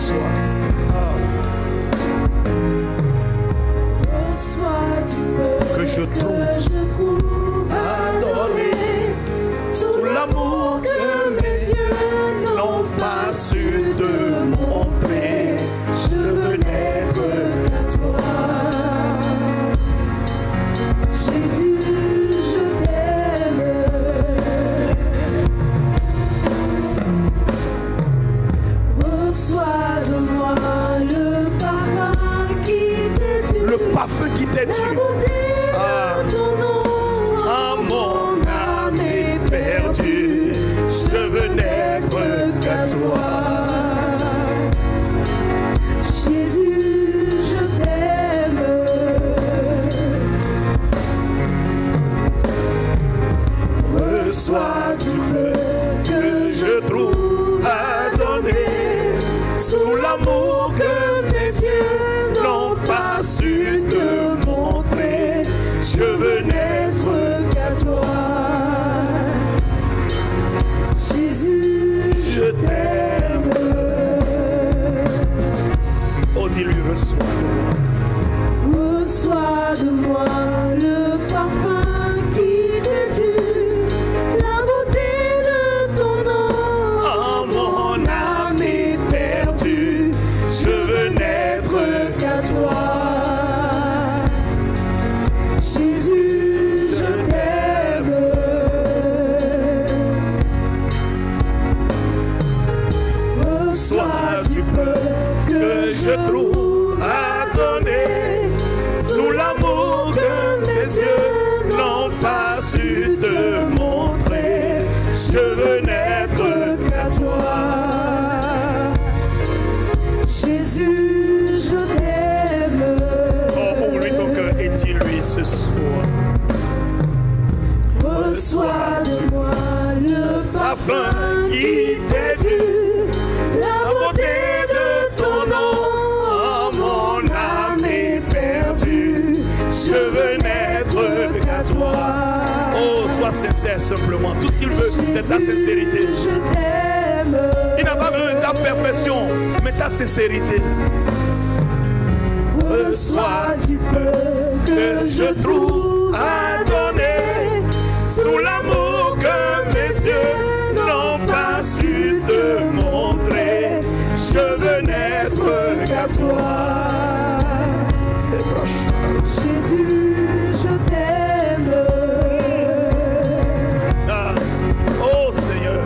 soir. Que je trouve à donner tout l'amour que mes yeux n'ont pas su te montrer. Je veux n'être qu'à toi. Jésus, je t'aime. Reçois de moi le parfum qui t'est dû. Le parfum qui t'est dû. Ah, mon âme est perdue, je veux n'être qu'à toi. Jésus, je t'aime. Reçois du peu que je trouve à donner, tout l'amour que mes yeux n'ont pas su te montrer. Je veux n'être qu'à toi. Jésus, je t'aime. Oh, dis-lui, reçois de moi. Reçois de moi le parfum qui t'est dû, la beauté de ton nom. Oh, mon âme est perdue, je veux n'être qu'à toi. Jésus, je t'aime. Reçois du peu que je trouve à donner, sous l'amour que mes yeux n'ont pas su te montrer. Je veux n'être qu'à toi. Jésus, je t'aime. Oh, ouvre-lui ton cœur et dis-lui ce soir. Reçois de moi le parfum qui t'est dû, la beauté de ton nom. Oh, mon âme est perdue, je veux n'être qu'à toi. Oh, sois sincère simplement. Tout ce qu'il veut, c'est ta sincérité. Je t'aime. Il n'a pas besoin de ta perfection, mais ta sincérité. Reçois du peu que je trouve à donner, tout l'amour que mes yeux n'ont pas su te montrer. Je veux n'être qu'à toi. Jésus, je t'aime. Oh Seigneur,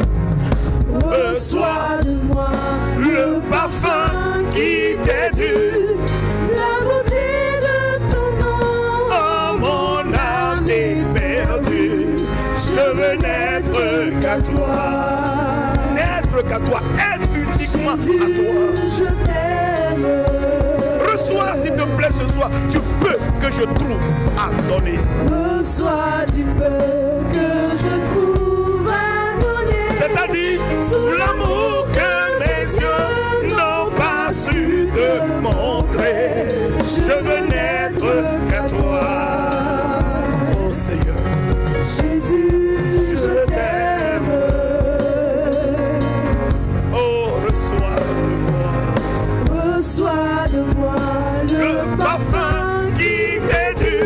reçois de moi le parfum qui t'est dû, la beauté de ton nom. Oh, mon âme est perdue, je veux n'être qu'à toi. N'être qu'à toi, être uniquement Jésus, à toi. Je t'aime. Reçois s'il te plaît ce soir du peu que je trouve à donner. Reçois du peu que je trouve à donner. C'est-à-dire sous l'amour que mes yeux n'ont pas su te montrer. Je veux n'être qu'à toi. Oh Seigneur, Jésus, je t'aime. Oh, reçois de moi. Reçois de moi le parfum qui t'est dû,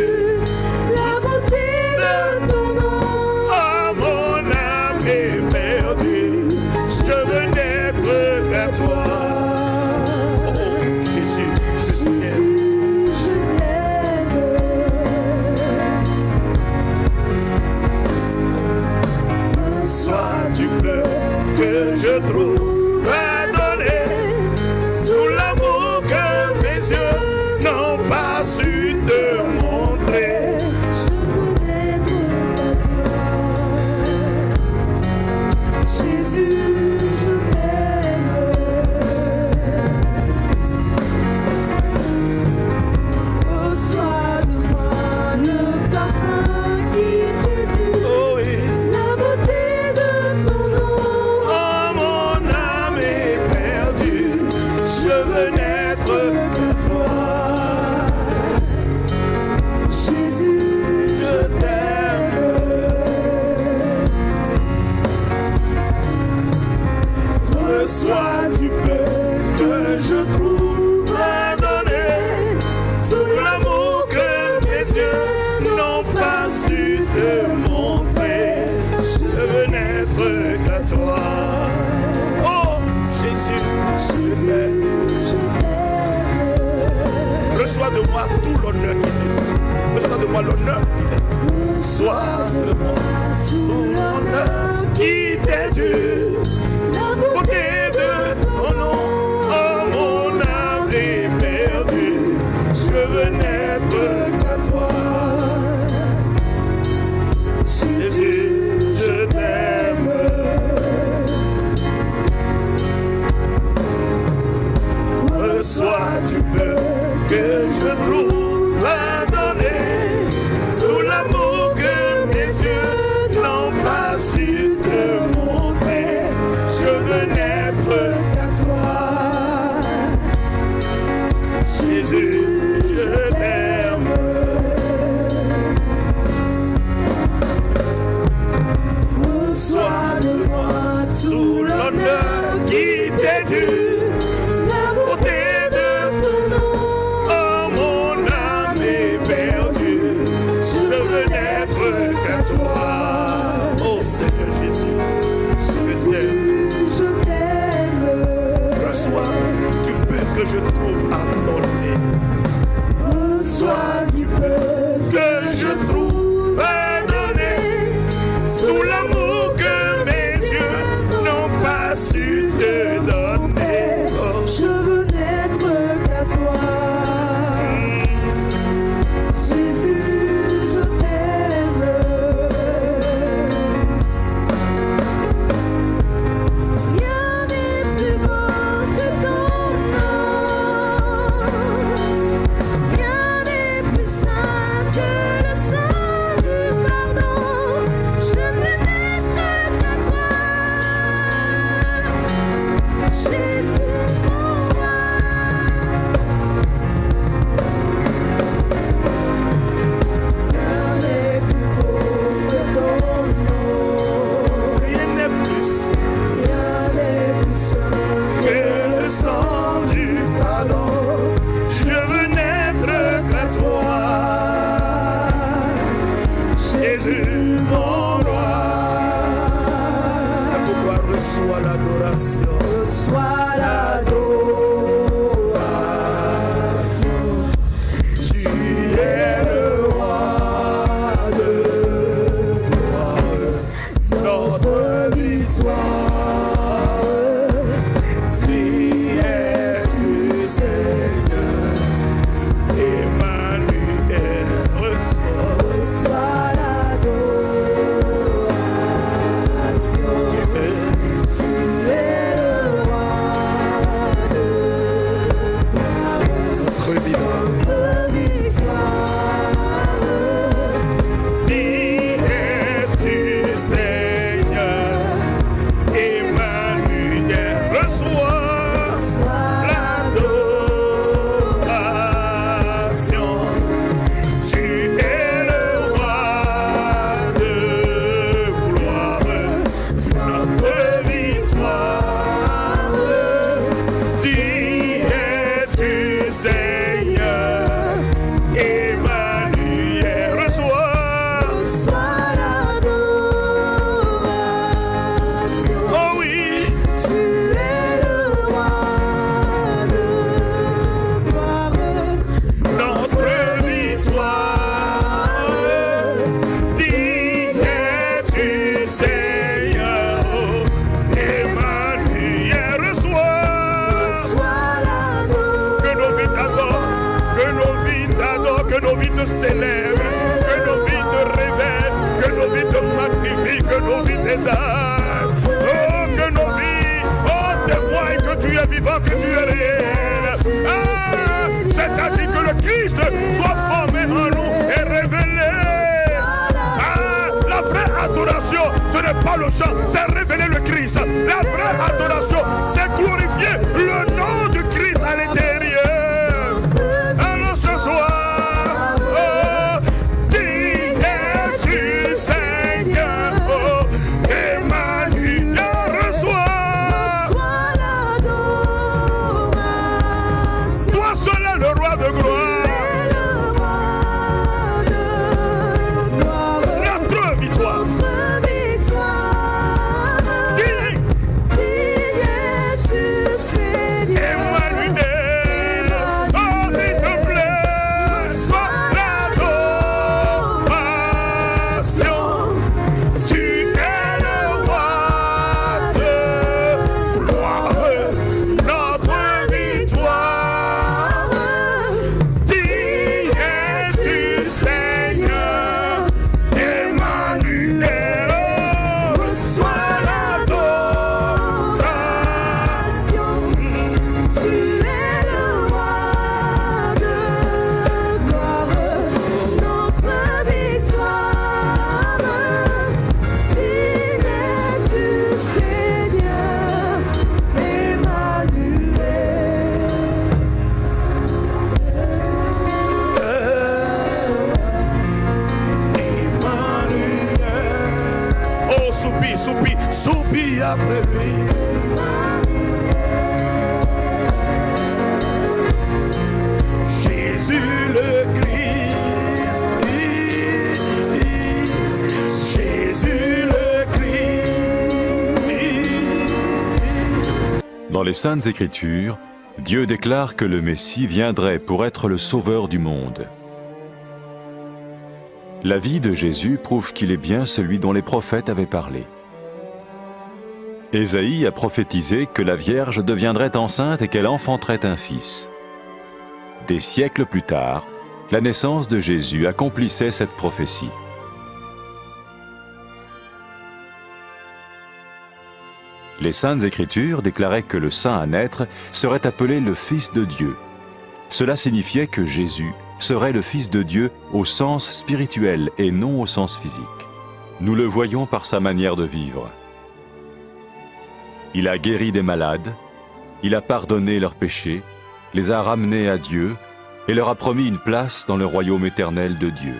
la beauté de ton nom. Oh, mon âme est perdue, je veux n'être qu'à toi. Oh, Jésus, je t'aime. Reçois du peu que je trouve à donner, sous l'amour que mes yeux n'ont pas su te montrer. Je veux n'être qu'à toi. Jésus, je t'aime. Reçois de moi le parfum qui t'est dû, oh oui, la beauté de ton nom. Oh, mon âme est perdue, je veux n'être que toi. Jésus, je t'aime. Reçois du peu que je trouve à donner, tout l'amour que mes yeux n'ont pas su te montrer. Je veux n'être qu'à toi. Oh Jésus, je t'aime. Reçois de moi tout l'honneur qui t'est dû. Reçois de moi l'honneur qui t'est dû. Reçois de moi tout l'honneur qui t'est dû. La beauté de ton nom, oh mon âme est perdue. Je veux n'être qu'à toi. Jésus, je t'aime. Reçois du peu que je trouve à donner, tout l'amour que mes yeux n'ont pas su te montrer. Je veux n'être qu'à toi. Jésus, je t'aime. Reçois de moi tout l'honneur qui t'est dû. Que je trouve à donner. Reçois du peu que je trouve à donner, tout l'amour que mes yeux n'ont pas su te donner. Oh. Je veux n'être qu'à toi. Jésus, je t'aime. Rien n'est plus beau que ton. Ce n'est pas le chant, c'est révéler le Christ. La vraie adoration, c'est glorifier le nom du Christ à l'intérieur. Alors ce soir, oh, qui es-tu, Seigneur? Oh, Emmanuel, reçois. lui. Jésus le Christ, Jésus le Christ. Dans les Saintes Écritures, Dieu déclare que le Messie viendrait pour être le sauveur du monde. La vie de Jésus prouve qu'il est bien celui dont les prophètes avaient parlé. Ésaïe a prophétisé que la Vierge deviendrait enceinte et qu'elle enfanterait un fils. Des siècles plus tard, la naissance de Jésus accomplissait cette prophétie. Les Saintes Écritures déclaraient que le saint à naître serait appelé le Fils de Dieu. Cela signifiait que Jésus serait le Fils de Dieu au sens spirituel et non au sens physique. Nous le voyons par sa manière de vivre. Il a guéri des malades, il a pardonné leurs péchés, les a ramenés à Dieu et leur a promis une place dans le royaume éternel de Dieu.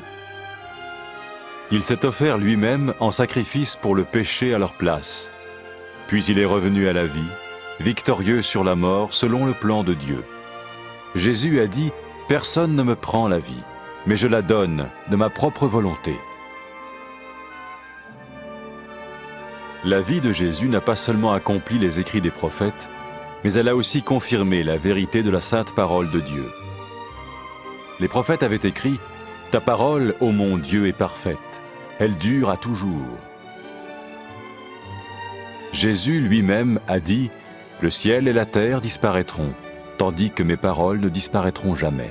Il s'est offert lui-même en sacrifice pour le péché à leur place. Puis il est revenu à la vie, victorieux sur la mort selon le plan de Dieu. Jésus a dit « Personne ne me prend la vie, mais je la donne de ma propre volonté. » La vie de Jésus n'a pas seulement accompli les écrits des prophètes, mais elle a aussi confirmé la vérité de la sainte parole de Dieu. Les prophètes avaient écrit « Ta parole, ô mon Dieu, est parfaite, elle dure à toujours. » Jésus lui-même a dit « Le ciel et la terre disparaîtront, tandis que mes paroles ne disparaîtront jamais. »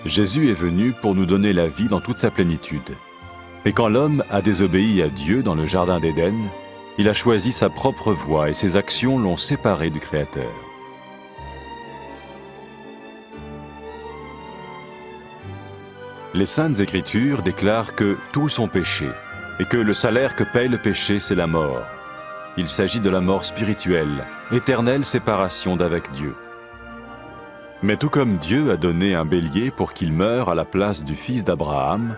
Jésus est venu pour nous donner la vie dans toute sa plénitude. Et quand l'homme a désobéi à Dieu dans le jardin d'Éden, il a choisi sa propre voie et ses actions l'ont séparé du Créateur. Les Saintes Écritures déclarent que tous sont péchés et que le salaire que paye le péché, c'est la mort. Il s'agit de la mort spirituelle, éternelle séparation d'avec Dieu. Mais tout comme Dieu a donné un bélier pour qu'il meure à la place du fils d'Abraham,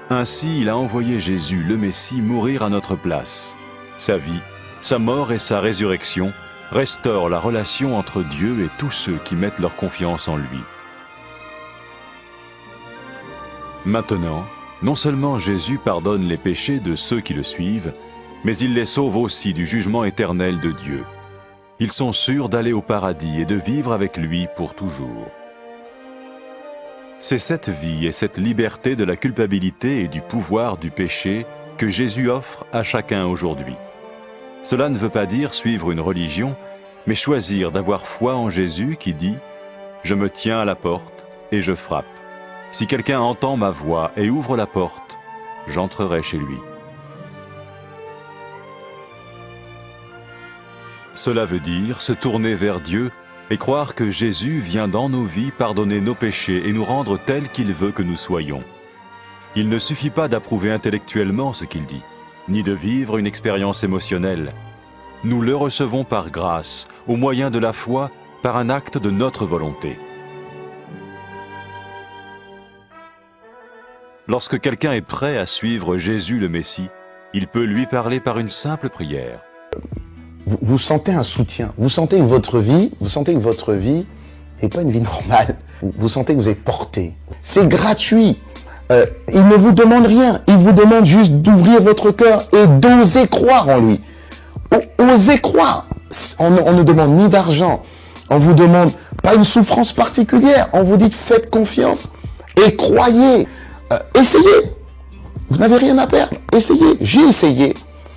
ainsi il a envoyé Jésus, le Messie, mourir à notre place. Sa vie, sa mort et sa résurrection restaurent la relation entre Dieu et tous ceux qui mettent leur confiance en lui. Maintenant, non seulement Jésus pardonne les péchés de ceux qui le suivent, mais il les sauve aussi du jugement éternel de Dieu. Ils sont sûrs d'aller au paradis et de vivre avec lui pour toujours. C'est cette vie et cette liberté de la culpabilité et du pouvoir du péché que Jésus offre à chacun aujourd'hui. Cela ne veut pas dire suivre une religion, mais choisir d'avoir foi en Jésus qui dit « Je me tiens à la porte et je frappe. Si quelqu'un entend ma voix et ouvre la porte, j'entrerai chez lui. » Cela veut dire se tourner vers Dieu et croire que Jésus vient dans nos vies pardonner nos péchés et nous rendre tels qu'il veut que nous soyons. Il ne suffit pas d'approuver intellectuellement ce qu'il dit, ni de vivre une expérience émotionnelle. Nous le recevons par grâce, au moyen de la foi, par un acte de notre volonté. Lorsque quelqu'un est prêt à suivre Jésus le Messie, il peut lui parler par une simple prière. Vous sentez un soutien, vous sentez que votre vie n'est pas une vie normale. Vous sentez que vous êtes porté. C'est gratuit. Il ne vous demande rien. Il vous demande juste d'ouvrir votre cœur et d'oser croire en lui. Osez croire. On ne demande ni d'argent. On vous demande pas une souffrance particulière. On vous dit faites confiance et croyez. Essayez. Vous n'avez rien à perdre. Essayez. J'ai essayé.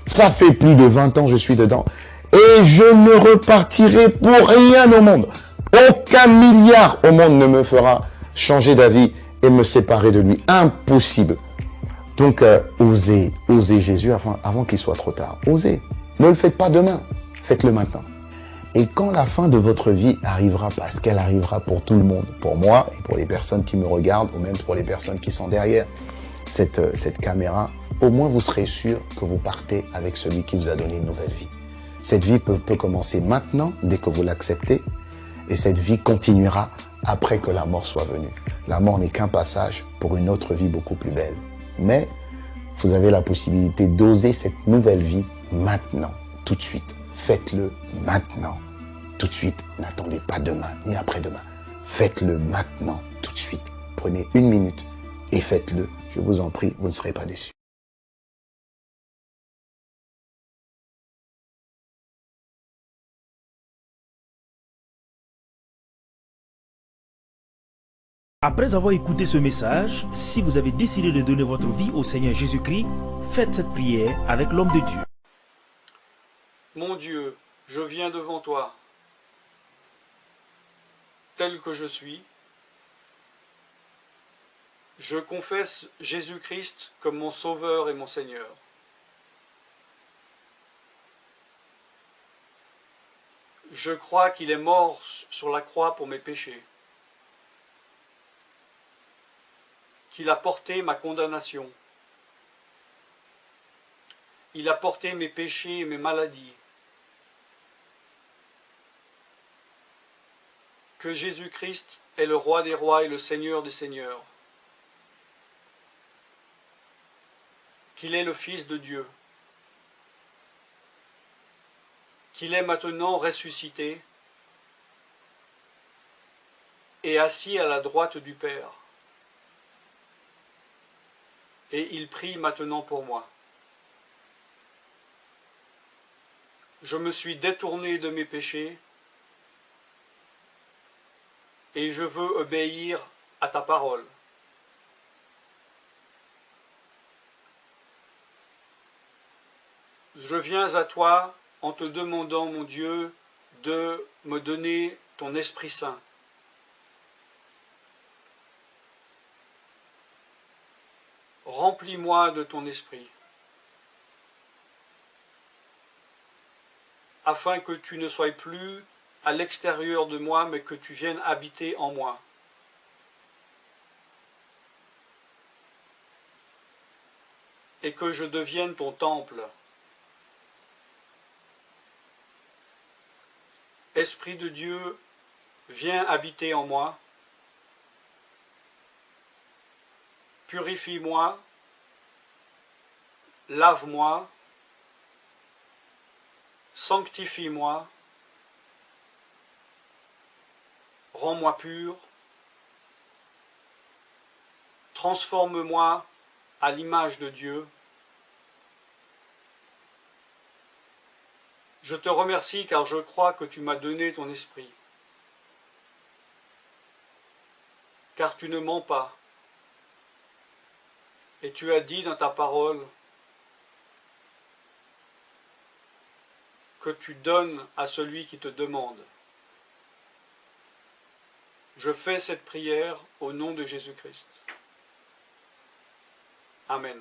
Ça fait plus de 20 ans que je suis dedans. Et je ne repartirai pour rien au monde. Aucun milliard au monde ne me fera changer d'avis et me séparer de lui. Impossible. Donc, osez Jésus avant qu'il soit trop tard. Osez. Ne le faites pas demain. Faites-le maintenant. Et quand la fin de votre vie arrivera, parce qu'elle arrivera pour tout le monde, pour moi et pour les personnes qui me regardent, ou même pour les personnes qui sont derrière cette caméra, au moins vous serez sûr que vous partez avec celui qui vous a donné une nouvelle vie. Cette vie peut commencer maintenant, dès que vous l'acceptez, et cette vie continuera après que la mort soit venue. La mort n'est qu'un passage pour une autre vie beaucoup plus belle. Mais Vous avez la possibilité d'oser cette nouvelle vie maintenant, tout de suite. Faites-le maintenant, tout de suite. N'attendez pas demain ni après-demain. Faites-le maintenant, tout de suite. Prenez 1 minute et faites-le. Je vous en prie, vous ne serez pas déçus. Après avoir écouté ce message, si vous avez décidé de donner votre vie au Seigneur Jésus-Christ, faites cette prière avec l'homme de Dieu. Mon Dieu, je viens devant toi, tel que je suis. Je confesse Jésus-Christ comme mon Sauveur et mon Seigneur. Je crois qu'il est mort sur la croix pour mes péchés, qu'il a porté ma condamnation. Il a porté mes péchés et mes maladies. Que Jésus-Christ est le Roi des rois et le Seigneur des seigneurs. Qu'il est le Fils de Dieu. Qu'il est maintenant ressuscité et assis à la droite du Père. Et il prie maintenant pour moi. Je me suis détourné de mes péchés et je veux obéir à ta parole. Je viens à toi en te demandant, mon Dieu, de me donner ton Esprit Saint. Remplis-moi de ton esprit, afin que tu ne sois plus à l'extérieur de moi, mais que tu viennes habiter en moi. Et que je devienne ton temple. Esprit de Dieu, viens habiter en moi. Purifie-moi, lave-moi, sanctifie-moi, rends-moi pur, transforme-moi à l'image de Dieu. Je te remercie car je crois que tu m'as donné ton esprit, car tu ne mens pas. Et tu as dit dans ta parole que tu donnes à celui qui te demande. Je fais cette prière au nom de Jésus-Christ. Amen.